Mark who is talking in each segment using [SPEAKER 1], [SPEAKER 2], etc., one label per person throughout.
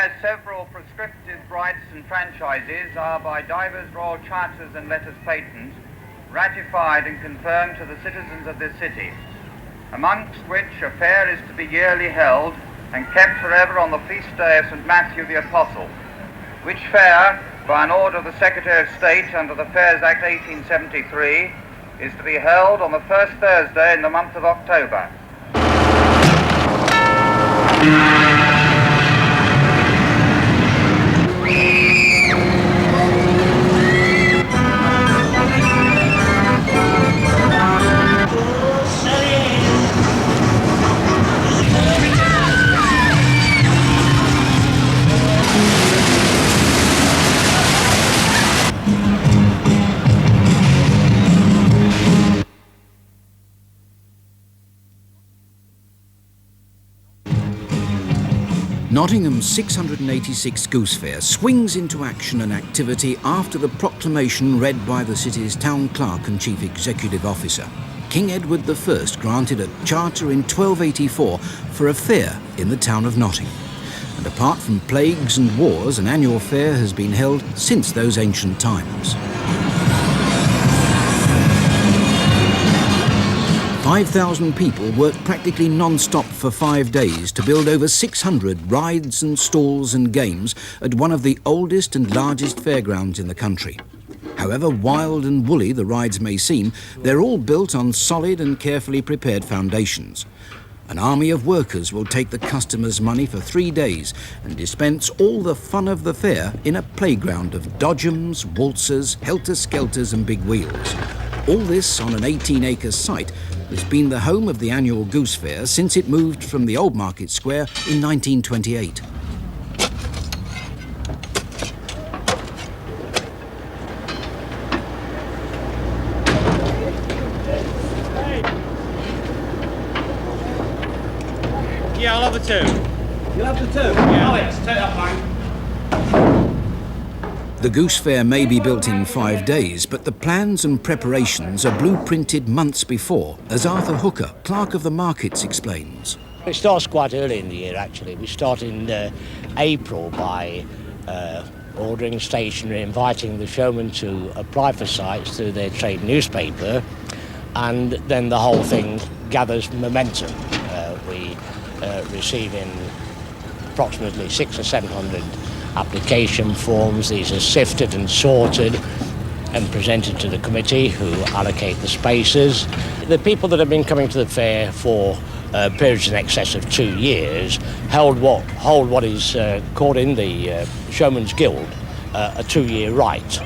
[SPEAKER 1] where several prescriptive rights and franchises are by divers royal charters and letters patent ratified and confirmed to the citizens of this city, amongst which a fair is to be yearly held and kept forever on the feast day of St. Matthew the Apostle, which fair, by an order of the Secretary of State under the Fairs Act 1873, is to be held on the first Thursday in the month of October.
[SPEAKER 2] Nottingham's 686 Goose Fair swings into action and activity after the proclamation read by the city's town clerk and chief executive officer. King Edward I granted a charter in 1284 for a fair in the town of Nottingham. And apart from plagues and wars, an annual fair has been held since those ancient times. 5,000 people worked practically non-stop for 5 days to build over 600 rides and stalls and games at one of the oldest and largest fairgrounds in the country. However wild and woolly the rides may seem, they're all built on solid and carefully prepared foundations. An army of workers will take the customers' money for 3 days and dispense all the fun of the fair in a playground of dodgems, waltzers, helter-skelters and big wheels. All this on an 18-acre site that's been the home of the annual Goose Fair since it moved from the old Market Square in 1928.
[SPEAKER 3] Yeah, I'll have the two.
[SPEAKER 4] You'll have the two?
[SPEAKER 3] Yeah.
[SPEAKER 4] Alex, take that bag.
[SPEAKER 2] The Goose Fair may be built in 5 days, but the plans and preparations are blueprinted months before, as Arthur Hooker, clerk of the markets, explains.
[SPEAKER 5] It starts quite early in the year, actually. We start in April by ordering stationery, inviting the showmen to apply for sites through their trade newspaper, and then the whole thing gathers momentum. We receive in approximately 600 or 700 application forms. These are sifted and sorted and presented to the committee who allocate the spaces. The people that have been coming to the fair for periods in excess of 2 years hold what is called in the Showman's Guild a 2-year right.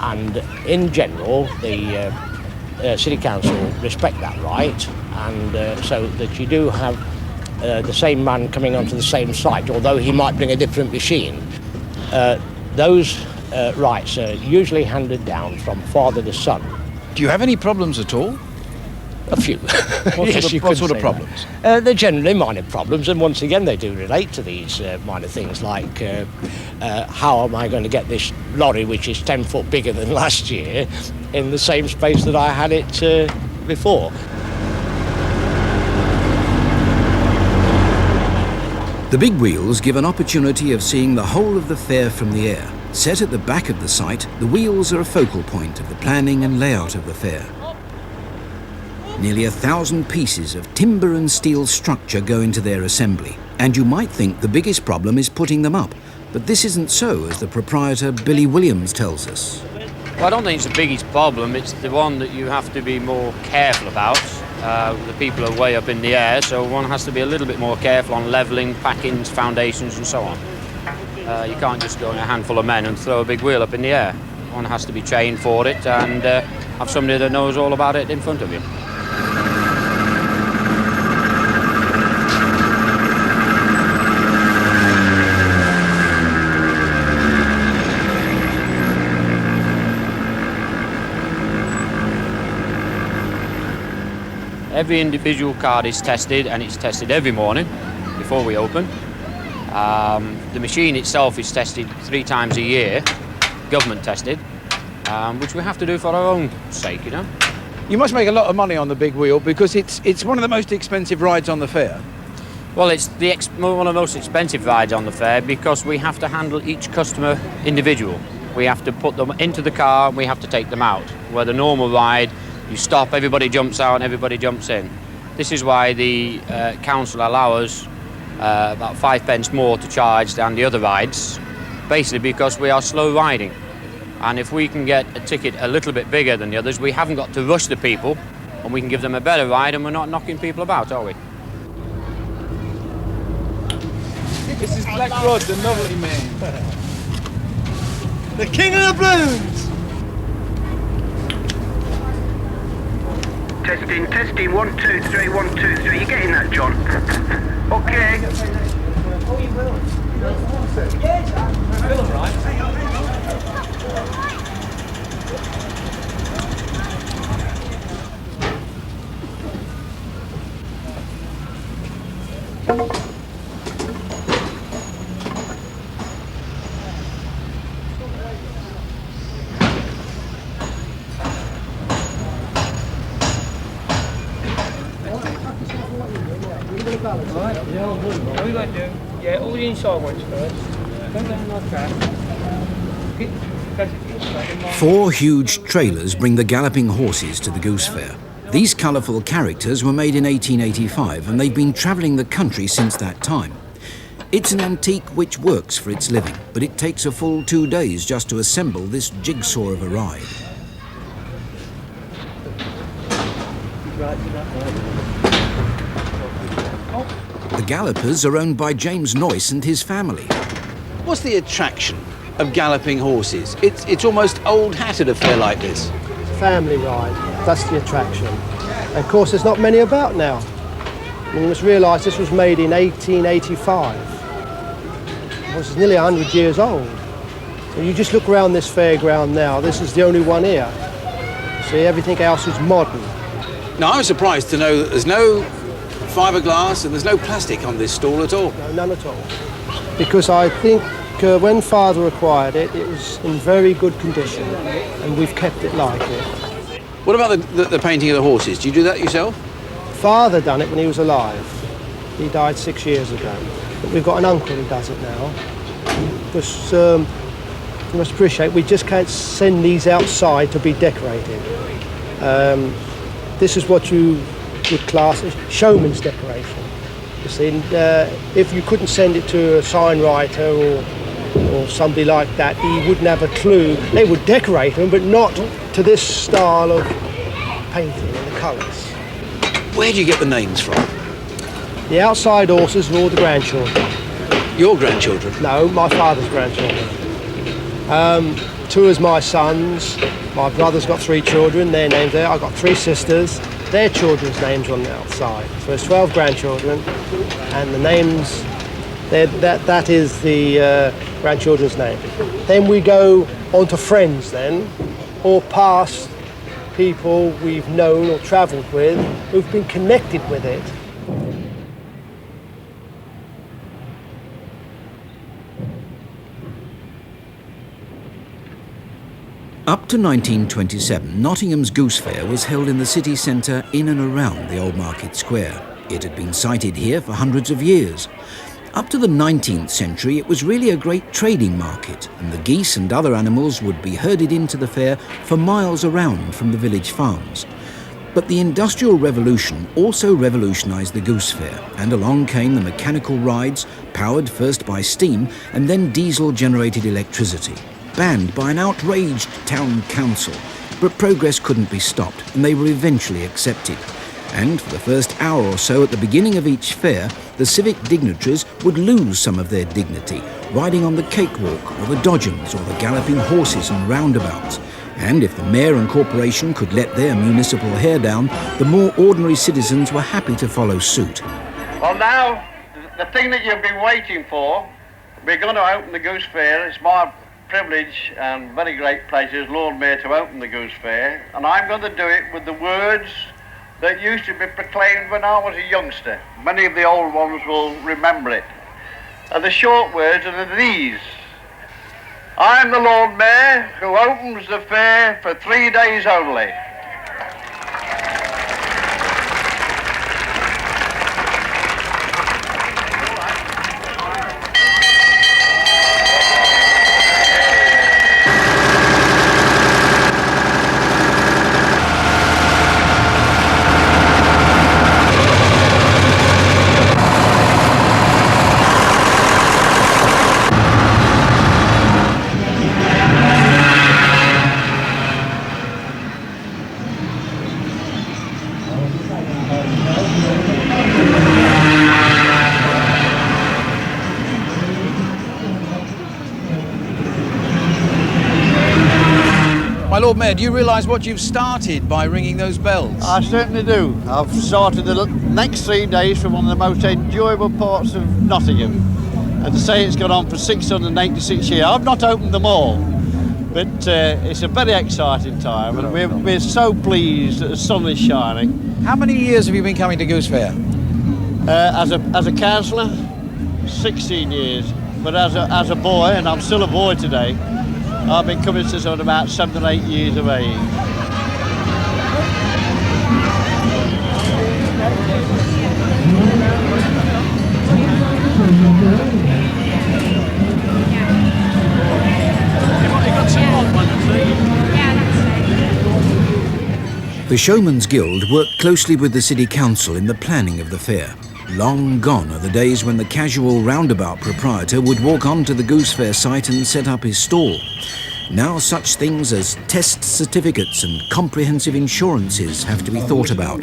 [SPEAKER 5] And in general, the City Council respect that right, and so that you do have the same man coming onto the same site, although he might bring a different machine. Those rights are usually handed down from father to son.
[SPEAKER 4] Do you have any problems at all?
[SPEAKER 5] A few.
[SPEAKER 4] What sort of problems?
[SPEAKER 5] They're generally minor problems, and once again they do relate to these minor things, like how am I going to get this lorry, which is 10 foot bigger than last year, in the same space that I had it before.
[SPEAKER 2] The big wheels give an opportunity of seeing the whole of the fair from the air. Set at the back of the site, the wheels are a focal point of the planning and layout of the fair. Nearly 1,000 pieces of timber and steel structure go into their assembly, and you might think the biggest problem is putting them up, but this isn't so, as the proprietor Billy Williams tells us.
[SPEAKER 6] Well, I don't think it's the biggest problem. It's the one that you have to be more careful about. The people are way up in the air, so one has to be a little bit more careful on levelling, packings, foundations and so on. You can't just go in a handful of men and throw a big wheel up in the air. One has to be trained for it and have somebody that knows all about it in front of you. Every individual card is tested, and it's tested every morning before we open. The machine itself is tested 3 times a year, government tested, which we have to do for our own sake, you know.
[SPEAKER 4] You must make a lot of money on the big wheel, because it's one of the most expensive rides on the fair.
[SPEAKER 6] Well, it's one of the most expensive rides on the fair because we have to handle each customer individual. We have to put them into the car and we have to take them out. Where the normal ride, you stop, everybody jumps out and everybody jumps in. This is why the council allow us about 5 pence more to charge than the other rides, basically because we are slow riding. And if we can get a ticket a little bit bigger than the others, we haven't got to rush the people and we can give them a better ride and we're not knocking people about, are we?
[SPEAKER 4] This is Black Rod, the Novelty man.
[SPEAKER 7] The king of the balloons!
[SPEAKER 8] Testing, testing, 1, 2, 3, 1, 2, 3. You getting that, John? Okay.
[SPEAKER 7] Oh, you will. Yes, I feel all right. Yeah, all the inside ones first. Go down like that.
[SPEAKER 2] 4 huge trailers bring the galloping horses to the Goose Fair. These colourful characters were made in 1885 and they've been travelling the country since that time. It's an antique which works for its living, but it takes a full 2 days just to assemble this jigsaw of a ride. The gallopers are owned by James Noyce and his family.
[SPEAKER 4] What's the attraction of galloping horses? It's almost old hat at a fair like this.
[SPEAKER 7] Family ride, that's the attraction. And of course there's not many about now. I mean, you must realise this was made in 1885. This is nearly 100 years old. So you just look around this fairground now, this is the only one here. See, everything else is modern.
[SPEAKER 4] Now, I was surprised to know that there's no fiberglass and there's no plastic on this stall at all.
[SPEAKER 7] No, none at all. Because I think when Father acquired it, it was in very good condition and we've kept it like it.
[SPEAKER 4] What about the painting of the horses? Do you do that yourself?
[SPEAKER 7] Father done it when he was alive. He died 6 years ago. But we've got an uncle who does it now. Because you must appreciate, we just can't send these outside to be decorated. This is what you would class as showman's decoration. You see, if you couldn't send it to a sign writer or somebody like that, he wouldn't have a clue. They would decorate them, but not to this style of painting and the colours.
[SPEAKER 4] Where do you get the names from?
[SPEAKER 7] The outside horses are all the grandchildren.
[SPEAKER 4] Your grandchildren?
[SPEAKER 7] No, my father's grandchildren. 2 is my sons. My brother's got 3 children, their names there. I've got 3 sisters. Their children's names on the outside. So there's 12 grandchildren, and the names, that is the grandchildren's name. Then we go on to friends then, or past people we've known or travelled with who've been connected with it.
[SPEAKER 2] Up to 1927, Nottingham's Goose Fair was held in the city centre in and around the Old Market Square. It had been sited here for hundreds of years. Up to the 19th century, it was really a great trading market, and the geese and other animals would be herded into the fair for miles around from the village farms. But the Industrial Revolution also revolutionised the Goose Fair, and along came the mechanical rides, powered first by steam and then diesel-generated electricity, banned by an outraged town council. But progress couldn't be stopped, and they were eventually accepted. And for the first hour or so at the beginning of each fair, the civic dignitaries would lose some of their dignity, riding on the cakewalk or the dodgems or the galloping horses and roundabouts. And if the mayor and corporation could let their municipal hair down, the more ordinary citizens were happy to follow suit.
[SPEAKER 1] Well, now, the thing that you've been waiting for, we're going to open the Goose Fair. It's my privilege and very great pleasure as Lord Mayor to open the Goose Fair, and I'm going to do it with the words that used to be proclaimed when I was a youngster. Many of the old ones will remember it. And the short words are these: I am the Lord Mayor who opens the fair for 3 days only.
[SPEAKER 4] Lord Mayor, do you realise what you've started by ringing those bells?
[SPEAKER 9] I certainly do. I've started the next 3 days from one of the most enjoyable parts of Nottingham. And to say it's gone on for 686 years, I've not opened them all, but it's a very exciting time, and we're so pleased that the sun is shining.
[SPEAKER 4] How many years have you been coming to Goose Fair?
[SPEAKER 9] As a councillor, 16 years, but as a boy, and I'm still a boy today, I've been coming since I was about 7 or 8 years of age.
[SPEAKER 2] The Showman's Guild worked closely with the City Council in the planning of the fair. Long gone are the days when the casual roundabout proprietor would walk onto the Goose Fair site and set up his stall. Now such things as test certificates and comprehensive insurances have to be thought about.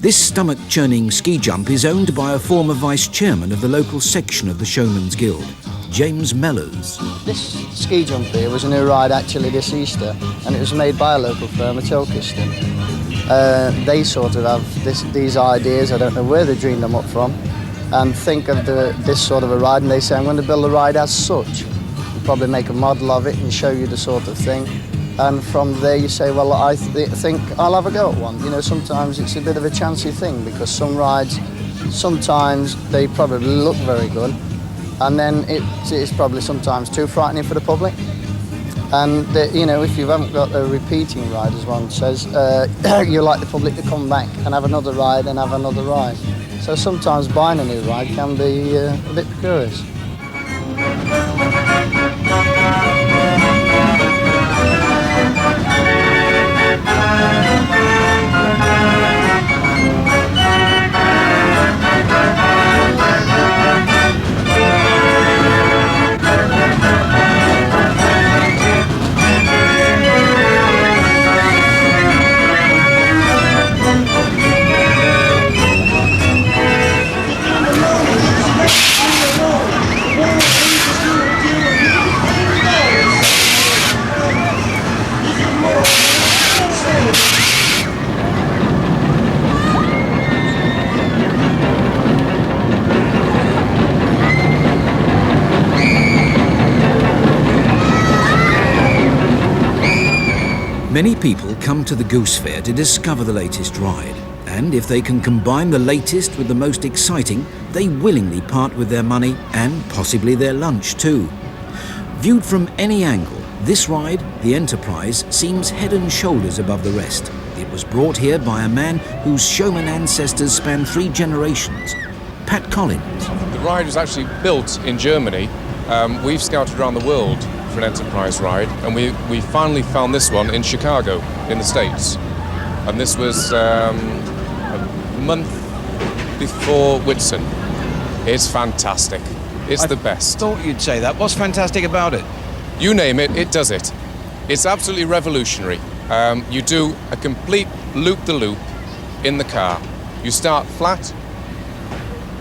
[SPEAKER 2] This stomach-churning ski jump is owned by a former vice-chairman of the local section of the Showman's Guild, James Mellors.
[SPEAKER 10] This ski jump here was a new ride actually this Easter, and it was made by a local firm at Ilkeston. They sort of have these ideas, I don't know where they dreamed them up from, and think of this sort of a ride, and they say, I'm going to build a ride as such. Probably make a model of it and show you the sort of thing, and from there you say, well, I think I'll have a go at one. You know, sometimes it's a bit of a chancy thing, because some rides, sometimes they probably look very good, and then it's probably sometimes too frightening for the public. And you know, if you haven't got a repeating ride, as one says, you like the public to come back and have another ride and have another ride. So sometimes buying a new ride can be a bit precarious.
[SPEAKER 2] Many people come to the Goose Fair to discover the latest ride, and if they can combine the latest with the most exciting, they willingly part with their money and possibly their lunch too. Viewed from any angle, this ride, the Enterprise, seems head and shoulders above the rest. It was brought here by a man whose showman ancestors span 3 generations, Pat Collins.
[SPEAKER 11] The ride was actually built in Germany. We've scouted around the world for an Enterprise ride, and we finally found this one in Chicago, in the States. And this was a month before Whitsun. It's fantastic. It's the best.
[SPEAKER 4] I thought you'd say that. What's fantastic about it?
[SPEAKER 11] You name it, it does it. It's absolutely revolutionary. You do a complete loop-the-loop in the car. You start flat,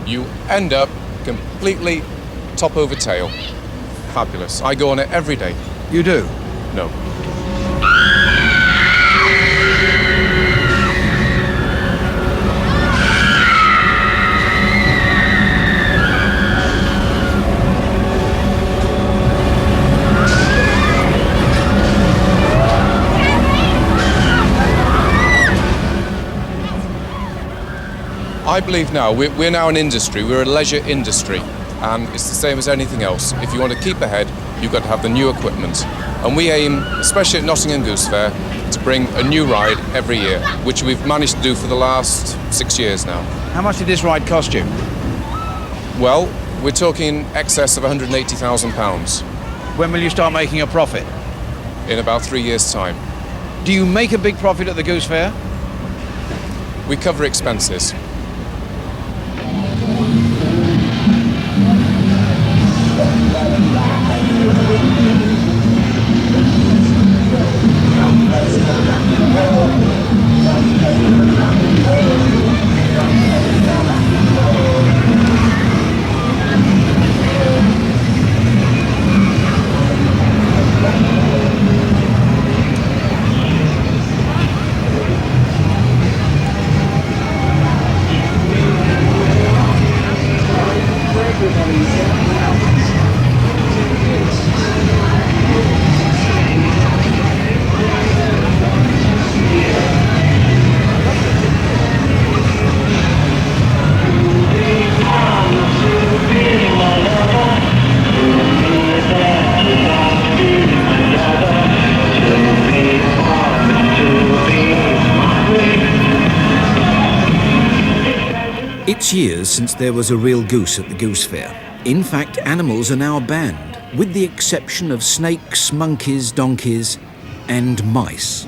[SPEAKER 11] you end up completely top over tail. Fabulous. I go on it every day.
[SPEAKER 4] You do?
[SPEAKER 11] No. I believe now, we're now an industry, we're a leisure industry, and it's the same as anything else. If you want to keep ahead, you've got to have the new equipment. And we aim, especially at Nottingham Goose Fair, to bring a new ride every year, which we've managed to do for the last 6 years now.
[SPEAKER 4] How much did this ride cost you?
[SPEAKER 11] Well, we're talking excess of £180,000.
[SPEAKER 4] When will you start making a profit?
[SPEAKER 11] In about 3 years' time.
[SPEAKER 4] Do you make a big profit at the Goose Fair?
[SPEAKER 11] We cover expenses.
[SPEAKER 2] It's years since there was a real goose at the Goose Fair. In fact, animals are now banned, with the exception of snakes, monkeys, donkeys and mice.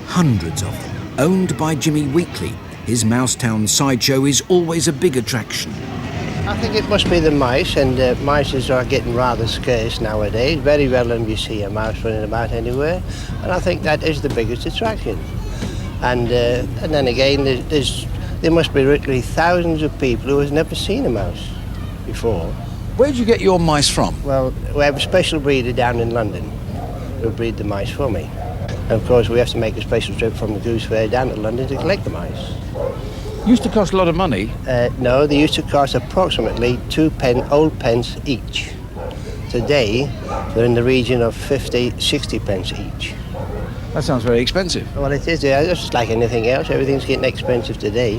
[SPEAKER 2] Hundreds of them, owned by Jimmy Weekly. His Mousetown sideshow is always a big attraction.
[SPEAKER 7] I think it must be the mice, and mice are getting rather scarce nowadays. Very rarely you see a mouse running about anywhere, and I think that is the biggest attraction. And then again, there must be literally thousands of people who have never seen a mouse before.
[SPEAKER 2] Where do you get your mice from?
[SPEAKER 7] Well, we have a special breeder down in London who breed the mice for me. And of course, we have to make a special trip from the Goose Fair down to London to collect the mice.
[SPEAKER 2] Used to cost a lot of money.
[SPEAKER 7] No, they used to cost approximately 2 old pence each. Today, they're in the region of 50, 60 pence each.
[SPEAKER 2] That sounds very expensive.
[SPEAKER 7] Well, it is. It's just like anything else. Everything's getting expensive today.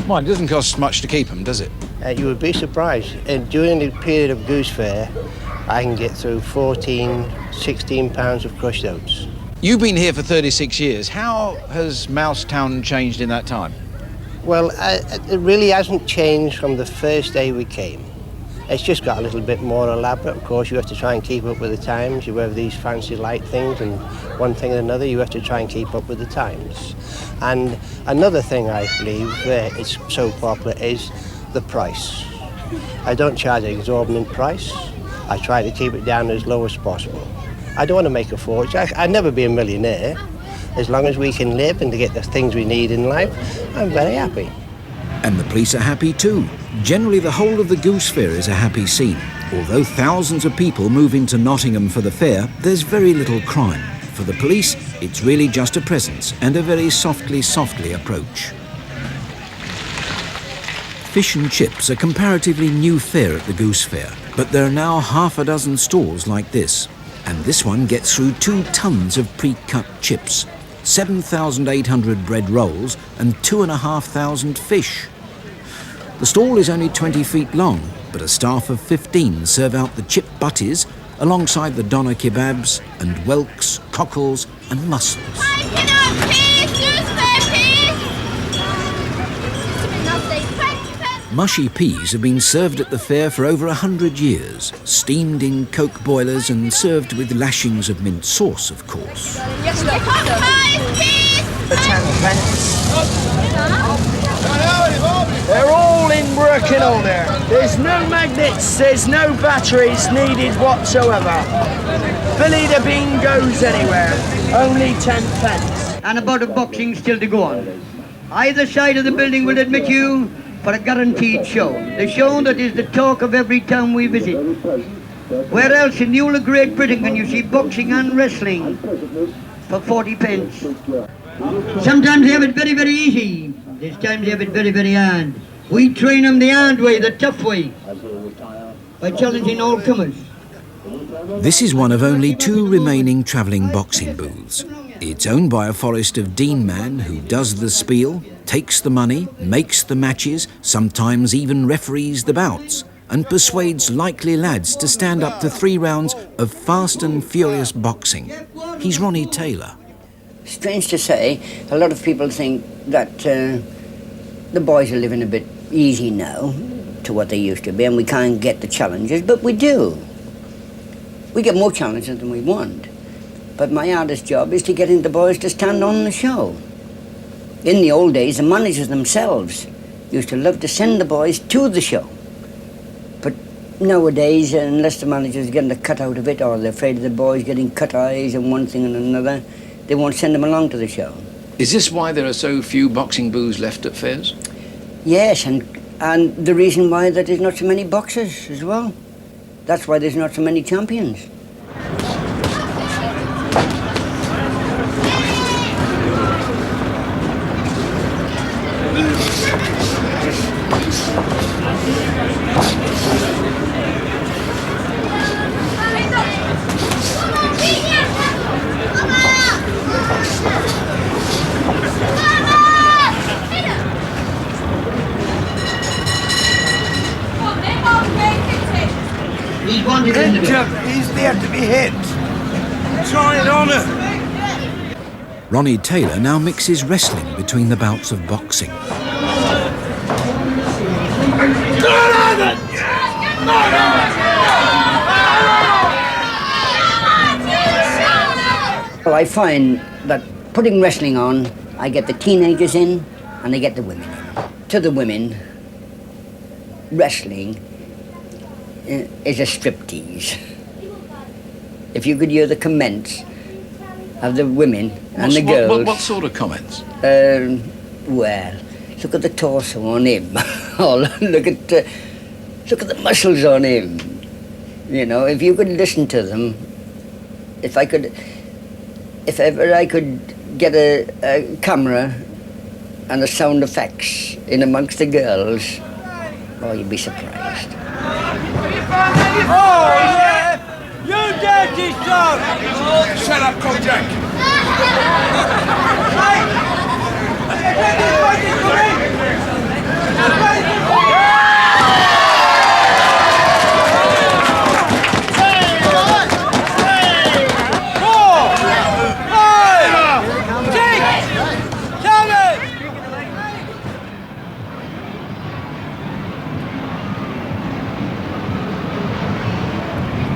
[SPEAKER 2] Well, it doesn't cost much to keep them, does it?
[SPEAKER 7] You would be surprised. During the period of Goose Fair, I can get through 14, 16 pounds of crushed oats.
[SPEAKER 2] You've been here for 36 years. How has Mousetown changed in that time?
[SPEAKER 7] Well, it really hasn't changed from the first day we came. It's just got a little bit more elaborate. Of course, you have to try and keep up with the times. You have these fancy light things and one thing and another. You have to try and keep up with the times. And another thing I believe it's so popular is the price. I don't charge an exorbitant price. I try to keep it down as low as possible. I don't want to make a fortune. I'd never be a millionaire. As long as we can live and to get the things we need in life, I'm very happy.
[SPEAKER 2] And the police are happy too. Generally, the whole of the Goose Fair is a happy scene. Although thousands of people move into Nottingham for the fair, there's very little crime. For the police, it's really just a presence and a very softly approach. Fish and chips are comparatively new fare at the Goose Fair, but there are now half a dozen stalls like this. And this one gets through 2 tons of pre-cut chips, 7,800 bread rolls and 2,500 fish. The stall is only 20 feet long, but a staff of 15 serve out the chip butties alongside the doner kebabs and whelks, cockles and mussels. Mushy peas have been served at the fair for over 100 years, steamed in coke boilers and served with lashings of mint sauce, of course.
[SPEAKER 12] They're all in working order. There's no magnets, there's no batteries needed whatsoever. Billy the Bean goes anywhere, only 10 pence.
[SPEAKER 13] And about the boxing still to go on. Either side of the building will admit you for a guaranteed show. The show that is the talk of every town we visit. Where else in the whole of Great Britain can you see boxing and wrestling for 40 pence? Sometimes they have it very, very easy. There's times they have it very, very hard. We train them the hard way, the tough way, by challenging all comers.
[SPEAKER 2] This is one of only 2 remaining travelling boxing booths. It's owned by a Forest of Dean man who does the spiel, takes the money, makes the matches, sometimes even referees the bouts, and persuades likely lads to stand up to 3 rounds of fast and furious boxing. He's Ronnie Taylor.
[SPEAKER 14] Strange to say, a lot of people think that the boys are living a bit easy now to what they used to be, and we can't get the challenges, but we do. We get more challenges than we want. But my hardest job is to get the boys to stand on the show. In the old days, the managers themselves used to love to send the boys to the show. But nowadays, unless the manager's getting a cut out of it, or they're afraid of the boys getting cut eyes and one thing and another, they won't send them along to the show.
[SPEAKER 2] Is this why there are so few boxing booths left at fairs?
[SPEAKER 14] Yes, and the reason why that there's not so many boxers as well. That's why there's not so many champions.
[SPEAKER 13] He's wanted in the
[SPEAKER 12] Hit him. He's there to be hit. Try it on him.
[SPEAKER 2] Ronnie Taylor now mixes wrestling between the bouts of boxing.
[SPEAKER 14] Well, I find that putting wrestling on, I get the teenagers in and I get the women in. To the women, wrestling is a striptease. If you could hear the comments of the women and the girls.
[SPEAKER 4] What sort of comments?
[SPEAKER 14] Well, look at the torso on him. Oh, look at the muscles on him. You know, if you could listen to them, if ever I could get a camera and the sound effects in amongst the girls, oh, you'd be surprised.
[SPEAKER 12] Oh, yeah! You dirty dog!
[SPEAKER 15] Shut up, Kojak!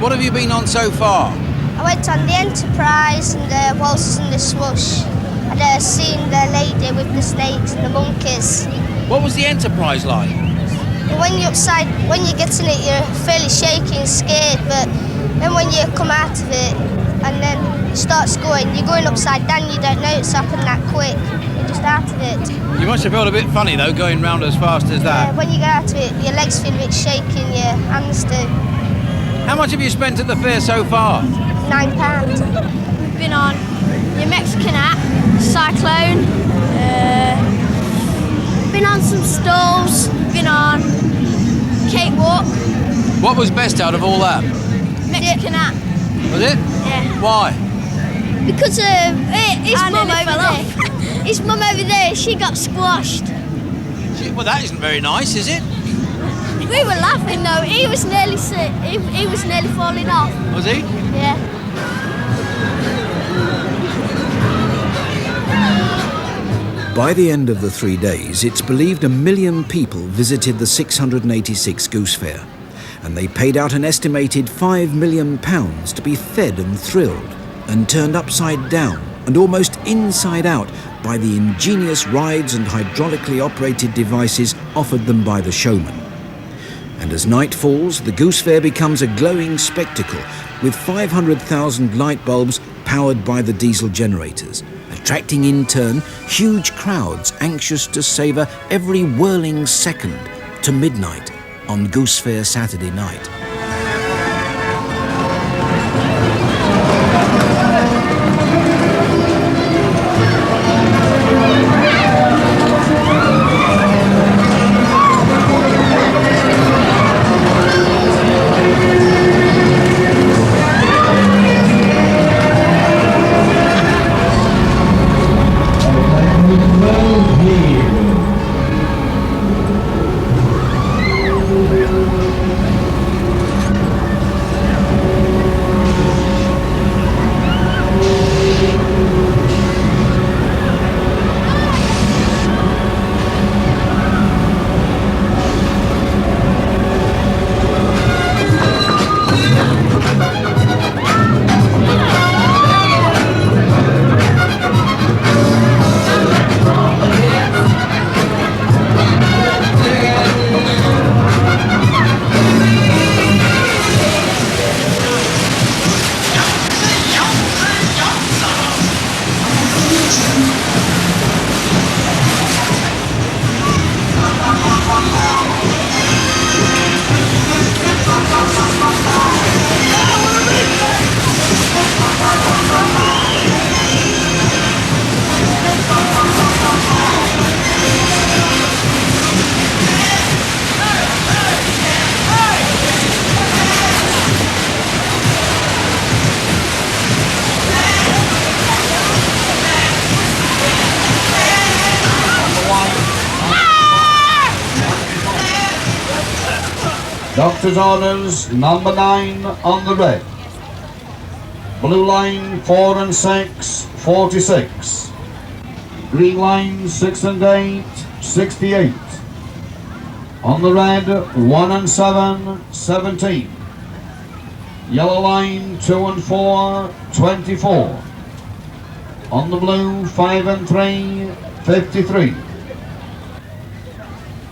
[SPEAKER 4] What have you been on so far?
[SPEAKER 16] I went on the Enterprise and the Waltzes and the Swoosh. I'd seen the lady with the snakes and the monkeys.
[SPEAKER 4] What was the Enterprise like?
[SPEAKER 16] When you get in it, you're fairly shaky and scared, but then when you come out of it and then it starts going, you're going upside down, you don't know it's happened that quick. You're just out of it.
[SPEAKER 4] You must have felt a bit funny though, going round as fast as that.
[SPEAKER 16] Yeah, when you get out of it, your legs feel a bit shaky and your hands do.
[SPEAKER 4] How much have you spent at the fair so far?
[SPEAKER 16] £9.
[SPEAKER 17] We've been on your Mexican app, Cyclone, been on some stalls, been on cakewalk.
[SPEAKER 4] What was best out of all that?
[SPEAKER 17] Mexican app.
[SPEAKER 4] Was it?
[SPEAKER 17] Yeah.
[SPEAKER 4] Why?
[SPEAKER 17] Because his mum over there. His mum over there, she got squashed.
[SPEAKER 4] Well, that isn't very nice, is it?
[SPEAKER 17] We were laughing though. He was nearly sick. He was nearly falling off.
[SPEAKER 4] Was he?
[SPEAKER 17] Yeah.
[SPEAKER 2] By the end of the 3 days, it's believed 1 million people visited the 686 Goose Fair, and they paid out an estimated £5 million to be fed and thrilled, and turned upside down and almost inside out by the ingenious rides and hydraulically operated devices offered them by the showman. And as night falls, the Goose Fair becomes a glowing spectacle with 500,000 light bulbs powered by the diesel generators, attracting in turn huge crowds anxious to savour every whirling second to midnight on Goose Fair Saturday night.
[SPEAKER 18] Doctor's orders, number 9 on the red. Blue line 4 and 6, 46. Green line 6 and 8, 68. On the red 1 and 7, 17. Yellow line 2 and 4, 24. On the blue 5 and 3, 53.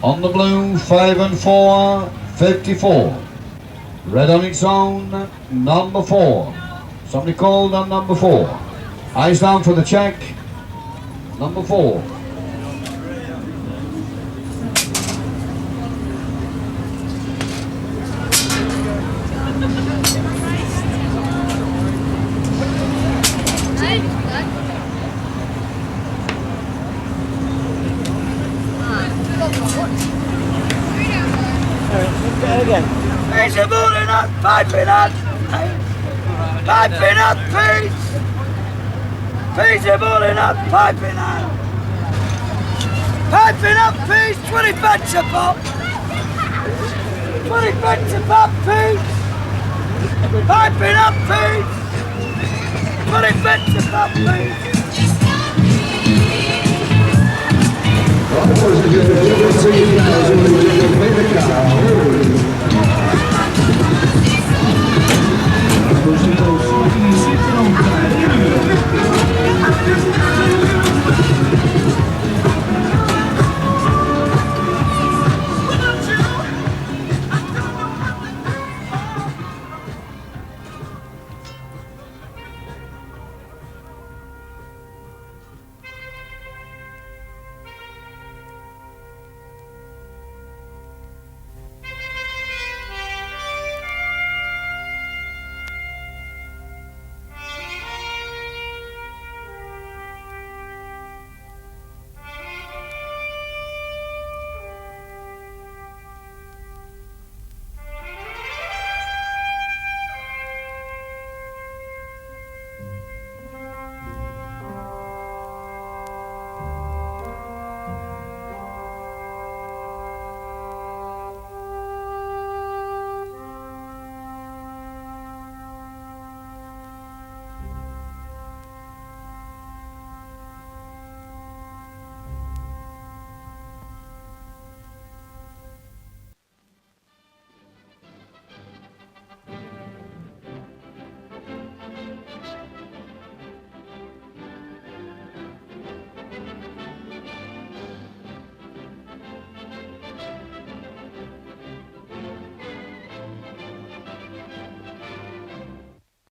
[SPEAKER 18] On the blue 5 and 4, 54. Red on its own, number 4. Somebody called on number 4. Eyes down for the check. Number 4.
[SPEAKER 12] Again. He's a morning up, piping up. Piping up, Pete. Pete's a morning up, piping up. Piping up, Pete. 20 pence a pop. 20 pence a pop, Pete. Piping up, Pete. 20 pence a pop, Pete.
[SPEAKER 18] What was the